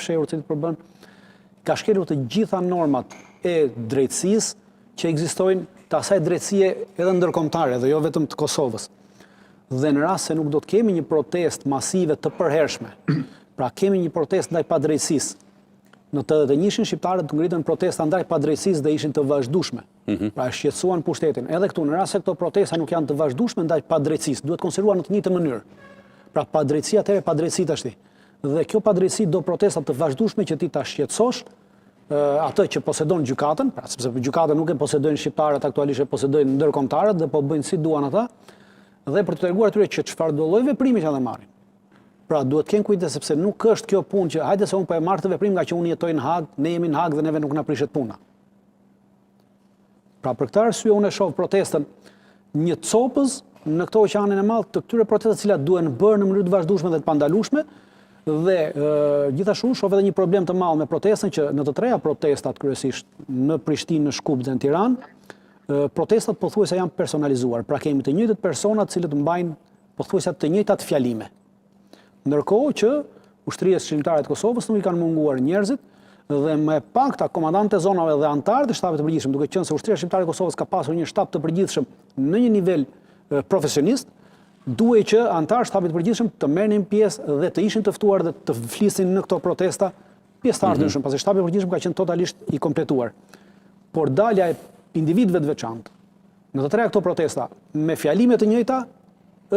fshehur që përbën, ka shkelur të gjitha normat e drejtësisë që ekzistojnë të asaj drejtësie edhe ndërkombëtare dhe jo vetëm të Kosovës. Dhe në rast se nuk do të kemi një protestë masive të përhershme, pra kemi një protestë ndaj padrejtësisë. Në 81-shin shqiptarët të ngritën protesta ndaj padrejtësisë dhe ishin të vazhdueshme. Pra e shqetësuan pushtetin. Edhe këtu në rast se këto protesta nuk janë të vazhdueshme ndaj padrejtësisë, duhet konsideruar në të njëjtën mënyrë. Pra padrejtësia atëherë padrejtësi tashti. Dhe kjo padrejtësi do protesta të vazhdueshme që ti ta shqetësosh atë që posedon gjykatën, pra sepse gjykatën nuk e posedojnë shqiptarët, aktualisht e posedojnë ndërkombëtarët dhe po bëjnë si duan ata, dhe për të treguar atyre që çfarë do lloj veprimi që ata marrin. Pra duhet të kenë kujdes sepse nuk është kjo punë që hajde se unë po e marr të veprim nga që unë jetoj në Hag, ne jemi në Hag dhe neve nuk na prishet puna. Pra për këtë arsye unë e shoh protestën një copëz në këto oqeanin e madh të këtyre protestave të cilat duhen bërë në mënyrë të vazhdueshme dhe të pandalueshme. Dhe gjithashtu shoh edhe një problem të madh me protestën që në të treja protestat kryesisht në Prishtinë, në Shkup dhe në Tiranë, protestat pothuajse janë personalizuar. Pra kemi të njëjtët persona të cilët mbajnë pothuajse të njëjtat fjalime. Ndërkohë që ushtrisë shqiptare të Kosovës nuk i kanë munguar njerëzit dhe më pakta komandantë të zonave dhe anëtarë të shtabit të përgjithshëm, duke qenë se ushtria shqiptare e Kosovës ka pasur një shtab të përgjithshëm në një nivel profesionist, duhej që anëtarë shtabit të përgjithshëm të merrnin pjesë dhe të ishin të ftuar dhe të flisin në këto protesta pjesëtarë të ndryshëm, pasi shtabi i përgjithshëm ka qenë totalisht i kompletuar. Por dalja e individëve të veçantë në të treja këto protesta me fjalime të njëjta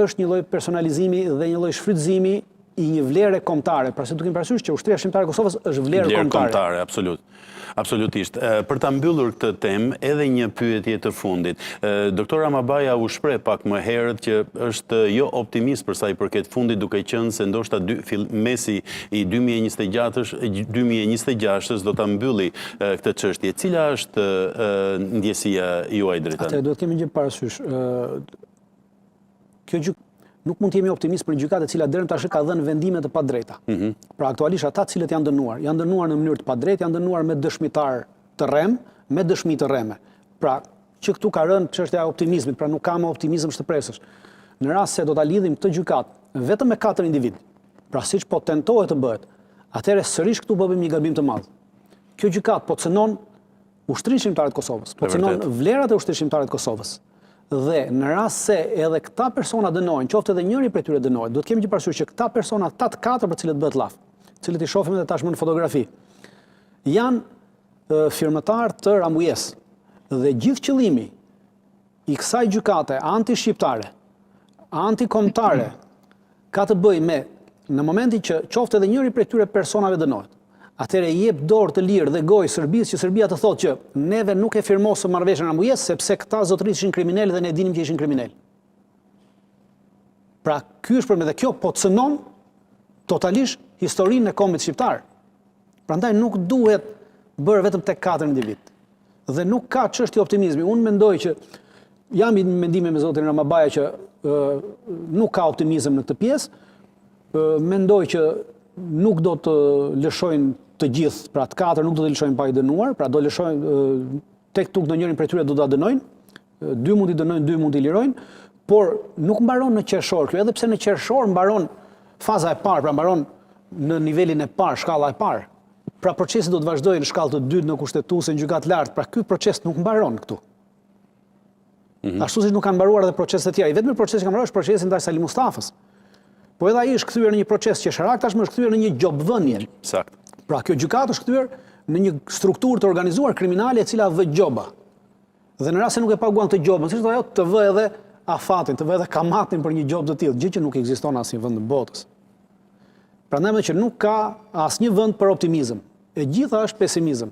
është një lloj personalizimi dhe një lloj shfrytëzimi i një vlere kombëtare, pra se duke parasysh që ushtria shqiptare e Kosovës është vlerë kombëtare. Absolutisht. Për ta mbyllur këtë temë, edhe një pyetje të fundit. Doktor Ramabaja u shpreh pak më herët që është jo optimist për sa i përket fundit, duke qenë se ndoshta mesi i 2026 do ta mbylli këtë çështje. Cila është ndjesia juaj drejtën? Atë duhet kemi një parasysh. Kjo nuk mund të jemi optimist për një gjykatë e cila deri tash ka dhënë vendime të padrejta. Pra aktualisht ata të cilët janë dënuar në mënyrë të padrejtë, janë dënuar me dëshmitar të rrem, me dëshmi të rreme. Pra që këtu ka rënë çështja e optimizmit, pra nuk ka më optimizëm shtëpresësh. Në rast se do ta lidhim këtë gjykatë vetëm me 4 individ, pra siç po tentohet të bëhet, atëherë sërish këtu bëjmë një gabim të madh. Kjo gjykatë po cënon ushtrinë shqiptare të Kosovës, po cënon vlerat e ushtrisë shqiptare të Kosovës. Dhe në rast se edhe këta persona dënojnë, qoftë edhe njëri prej tyre dënohet, duhet kemi që parasysh që këta persona, 4 për cilët bëhet llaf, cilët i shohim edhe tashmë në fotografi, janë firmëtar të Rambujes. Dhe gjithë qëllimi i kësaj gjykate anti-shqiptare, anti-kombëtare, ka të bëjë me në momentin që qoftë edhe njëri prej tyre personave dënohet, atëherë jep dorë të lirë dhe gojë Serbisë që Serbia të thotë që neve nuk e firmosëm marrëveshjen Rambujes sepse këta zotërisë ishin kriminalë dhe ne dinim që ishin kriminalë. Pra ky është problemi dhe kjo po cënon totalisht historinë e kombit shqiptar. Prandaj nuk duhet bërë vetëm tek 4 individ. Dhe nuk ka çështje optimizmi. Unë mendoj që jam i mendime me zotin Ramabaja që nuk ka optimizëm në këtë pjesë. Mendoj që nuk do të lëshojnë të gjithë, pra të 4 nuk do të lëshojnë pa i dënuar, pra do lëshojnë tek tuk në njërin prej tyre do ta dënojnë, 2 mund i dënojnë, 2 mund i lirojnë, por nuk mbaron në qershor kjo, edhe pse në qershor mbaron faza e parë, pra mbaron në nivelin e parë, shkalla e parë. Pra procesi do të vazhdojë në shkallë të dytë në kushtetuese, në gjykatë lartë, pra ky proces nuk mbaron këtu. Ashtu siç nuk kanë mbaruar edhe proceset e tjera. I vetmi proces që ka mbaruar është procesi ndaj Sali Mustafës. Po edhe ai është kthyer në një proces qesharak, tashmë është kthyer në një gjobvënie. Sakt. Pra kjo gjykatë është kthyer në një strukturë të organizuar kriminale e cila vë gjoba. Dhe në rast se nuk e paguan këtë gjobën, siç thonë ajo, të vë edhe afatin, të vë edhe kamatin për një gjobë të tillë, gjë që nuk ekziston asnjë vend në botës. Prandaj që nuk ka asnjë vend për optimizëm. E gjitha është pesimizëm.